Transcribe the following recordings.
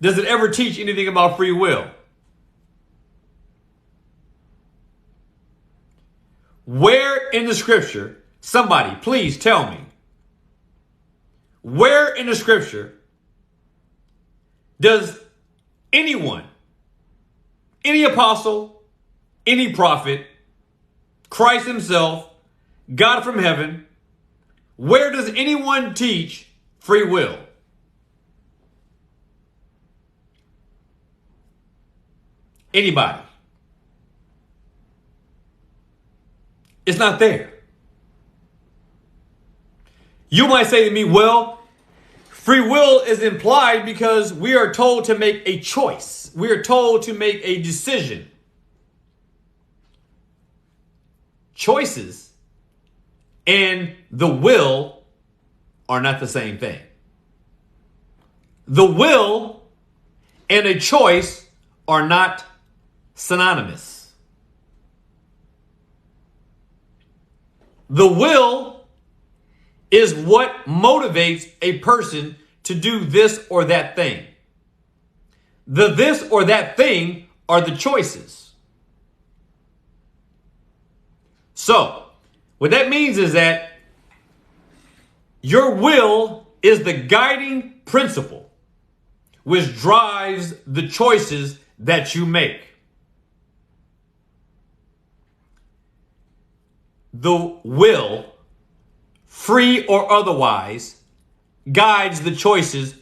does it ever teach anything about free will? Where in the scripture, somebody please tell me, where in the scripture does anyone, any apostle, any prophet, Christ himself, God from heaven, where does anyone teach free will? Anybody? It's not there. You might say to me, well, free will is implied because we are told to make a choice. We are told to make a decision. Choices and the will are not the same thing. The will and a choice are not synonymous. The will is what motivates a person to do this or that thing. The this or that thing are the choices. So, what that means is that your will is the guiding principle which drives the choices that you make. The will, free or otherwise, guides the choices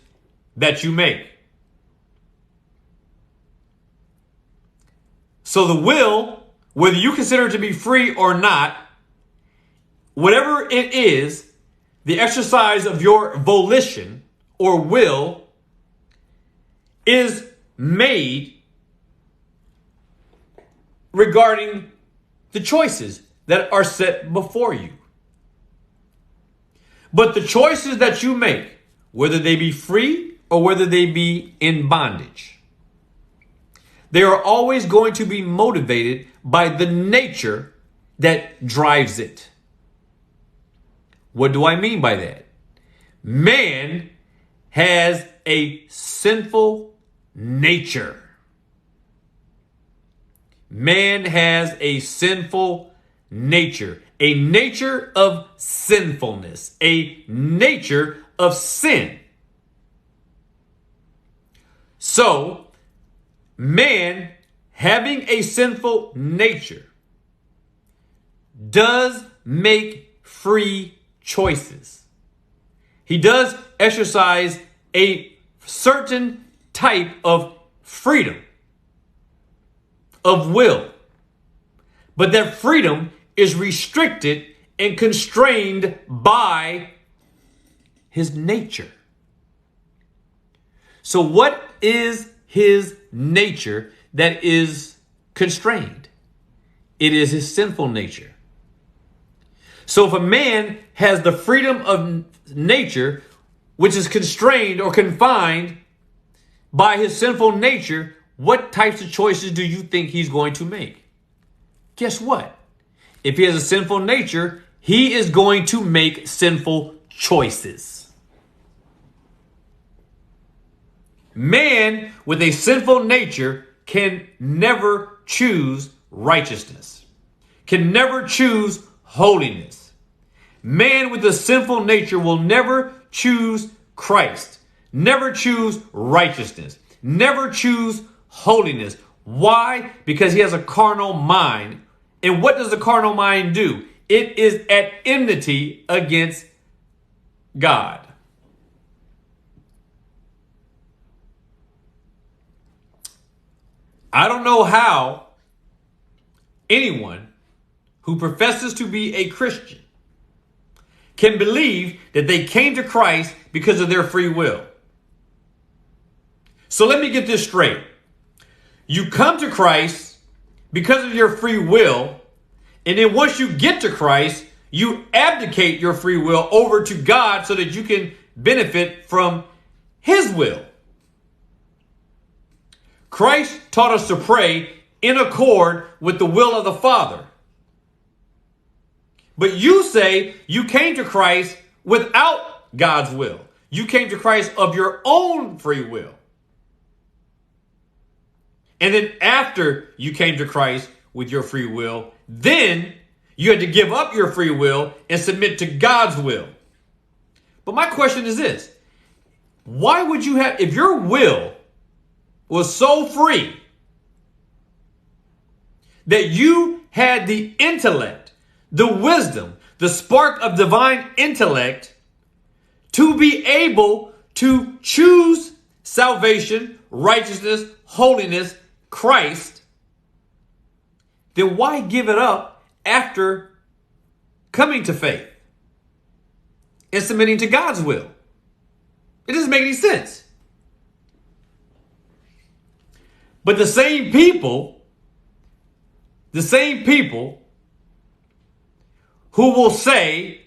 that you make. So the will, whether you consider it to be free or not, whatever it is, the exercise of your volition or will is made regarding the choices that are set before you. But the choices that you make, whether they be free or whether they be in bondage, they are always going to be motivated by the nature that drives it. What do I mean by that? Man has a sinful nature. Man has a sinful nature, a nature of sinfulness, a nature of sin. So, man having a sinful nature does make free choices. He does exercise a certain type of freedom, of will. But that freedom is restricted and constrained by his nature. So what is his nature that is constrained? It is his sinful nature. So if a man has the freedom of nature, which is constrained or confined by his sinful nature, what types of choices do you think he's going to make? Guess what? If he has a sinful nature, he is going to make sinful choices. Man with a sinful nature can never choose righteousness, can never choose holiness. Man with a sinful nature will never choose Christ, never choose righteousness, never choose holiness. Why? Because he has a carnal mind. And what does the carnal mind do? It is at enmity against God. I don't know how anyone who professes to be a Christian can believe that they came to Christ because of their free will. So let me get this straight. You come to Christ because of your free will, and then once you get to Christ, you abdicate your free will over to God so that you can benefit from his will. Christ taught us to pray in accord with the will of the Father. But you say you came to Christ without God's will. You came to Christ of your own free will. And then after you came to Christ with your free will, then you had to give up your free will and submit to God's will. But my question is this. Why would you have, if your will was so free that you had the intellect, the wisdom, the spark of divine intellect to be able to choose salvation, righteousness, holiness, Christ, then why give it up after coming to faith and submitting to God's will? It doesn't make any sense. But the same people who will say